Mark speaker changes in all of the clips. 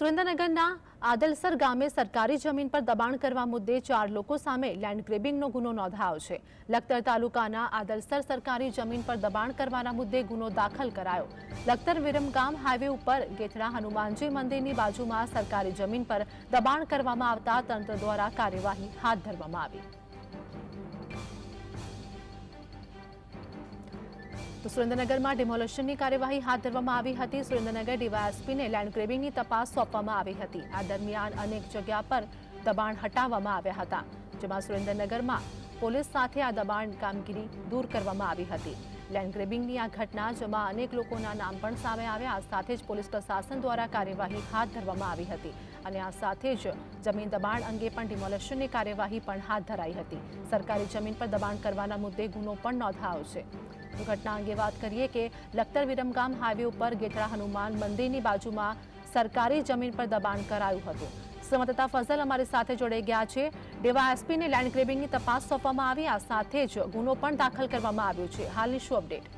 Speaker 1: સુરેન્દ્રનગરના આદલસર ગામે સરકારી જમીન પર દબાણ કરવા મુદ્દે 4 લોકો સામે લેન્ડ ગ્રેબિંગનો ગુનો નોંધાયો છે। લખતર તાલુકાના આદલસર સરકારી જમીન પર દબાણ કરવાના મુદ્દે ગુનો દાખલ કરાયો। લખતર વિરમગામ હાઈવે ઉપર ગેથડા હનુમાનજી મંદિરની બાજુમાં સરકારી જમીન પર દબાણ કરવામાં આવતા તંત્ર દ્વારા કાર્યવાહી હાથ ધરવામાં આવી। तो सुरेन्द्रनगर में डिमोलिशन की कार्यवाही हाथ धरवामां आवी हती। सुरेन्द्रनगर डीवायएसपी ने लैंड ग्रेबिंग की तपास सौंपवामां आवी हती। आ दरमियान अनेक जगह पर दबाण हटाववामां आव्या हता, जेमां सुरेन्द्रनगर में पोलीस साथे आ दबाण कामगीरी दूर करवामां आवी हती। लैंड ग्रेबिंग की आ घटना जेमां अनेक लोकोना नाम पण सामे आव्या। आ साथे ज पोलीस प्रशासन द्वारा कार्यवाही हाथ धरवामां आवी हती अने आ साथे ज जमीन दबाण अंगे पण डिमोलिशन की कार्यवाही पण हाथ धराई हती। सरकारी जमीन पर दबाण करवाना मुद्दे गुनो पण नोंधायो छे। घटना अंगे बात करिए कि लखतर विरमगाम हाईवे पर गेथड़ा हनुमान मंदिर की बाजू में सरकारी जमीन पर दबाण करायु हतुं। संवाददाता फजल अमारी साथे जोड़ाई गया है। डीवायएसपी ने लैंड ग्रेबिंग की तपास सौंपवामां आवी। आ साथे ज गुनो पण दाखल करवामां आव्यो छे। हालनी शुं अपडेट?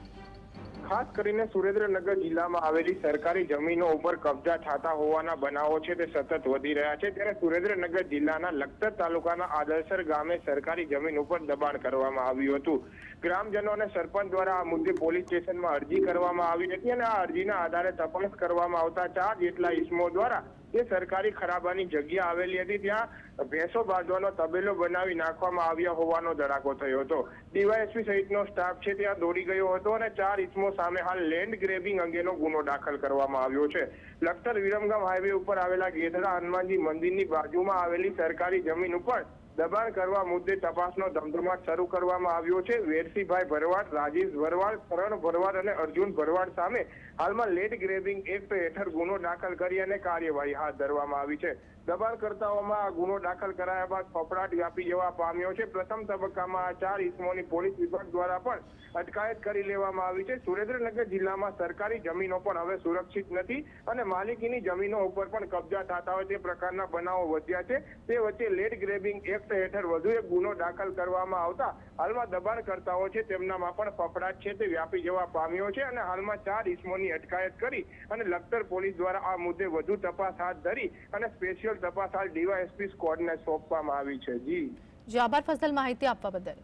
Speaker 2: खास करीने सुरेन्द्रनगर जिला में आवेली सरकारी जमीनों पर कब्जा थता होवाना बनावो छे ते सतत वधी रह्या छे। त्यारे सुरेन्द्रनगर जिल्लाना लखतर तालुकाना आदलसर गामे सरकारी जमीन पर दबाण करवामां आव्युं हतुं। ग्रामजनों अने सरपंच द्वारा आ मुद्दे पोलीस स्टेशन में अरजी करवामां आवी हती अने आ अरजीना आधारे तपास करवामां आवता 4 जेटला ईसमो द्वारा જે સરકારી ખરાબાની જગ્યા આવેલી હતી ત્યાં ભેંસો બાંધવાનો તબેલો બનાવી નાખવામાં આવ્યા હોવાનો ધડાકો થયો હતો। ડીવાયએસપી સહિતનો સ્ટાફ છે ત્યાં દોડી ગયો હતો અને 4 ઇસમો સામે હાલ લેન્ડ ગ્રેબિંગ અંગેનો ગુનો દાખલ કરવામાં આવ્યો છે। લખતર વિરમગામ હાઈવે ઉપર આવેલા ગેથડા હનુમાનજી મંદિરની બાજુમાં આવેલી સરકારી જમીન ઉપર દબાણ કરવા મુદ્દે તપાસનો ધમધમાટ શરૂ કરવામાં આવ્યો છે। વેરસીભાઈ ભરવાડ, રાજેશ ભરવાડ, કરણ ભરવાડ અને અર્જુન ભરવાડ સામે હાલમાં લેન્ડ ગ્રેબિંગ એક્ટ હેઠળ ગુનો દાખલ કરી અને કાર્યવાહી હાથ ધરવામાં આવી છે। દબાણકર્તાઓમાં આ ગુનો દાખલ કરાયા બાદ ફફડાટ વ્યાપી જવા પામ્યો છે। પ્રથમ તબક્કામાં આ 4 ઇસમોની પોલીસ વિભાગ દ્વારા પણ અટકાયત કરી લેવામાં આવી છે। સુરેન્દ્રનગર જિલ્લામાં સરકારી જમીનો પણ હવે સુરક્ષિત નથી અને માલિકીની જમીનો ઉપર પણ કબજા થતા હોય તે પ્રકારના બનાવો વધ્યા છે। તે વચ્ચે લેન્ડ ગ્રેબિંગ એક્ટ હેઠળ વધુ એક ગુનો દાખલ કરવામાં આવતા હાલમાં દબાણકર્તાઓ છે તેમનામાં પણ ફફડાટ છે તે વ્યાપી જવા પામ્યો છે અને હાલમાં 4 ઇસમોની અટકાયત કરી અને લખતર પોલીસ દ્વારા આ મુદ્દે વધુ તપાસ હાથ ધરી અને સ્પેશિયલ तपास हाल डीवायएसपी स्क्वॉड ने सौंपवामां आवी छे। जी
Speaker 1: आभार फजल, माहिती आपवा बदल।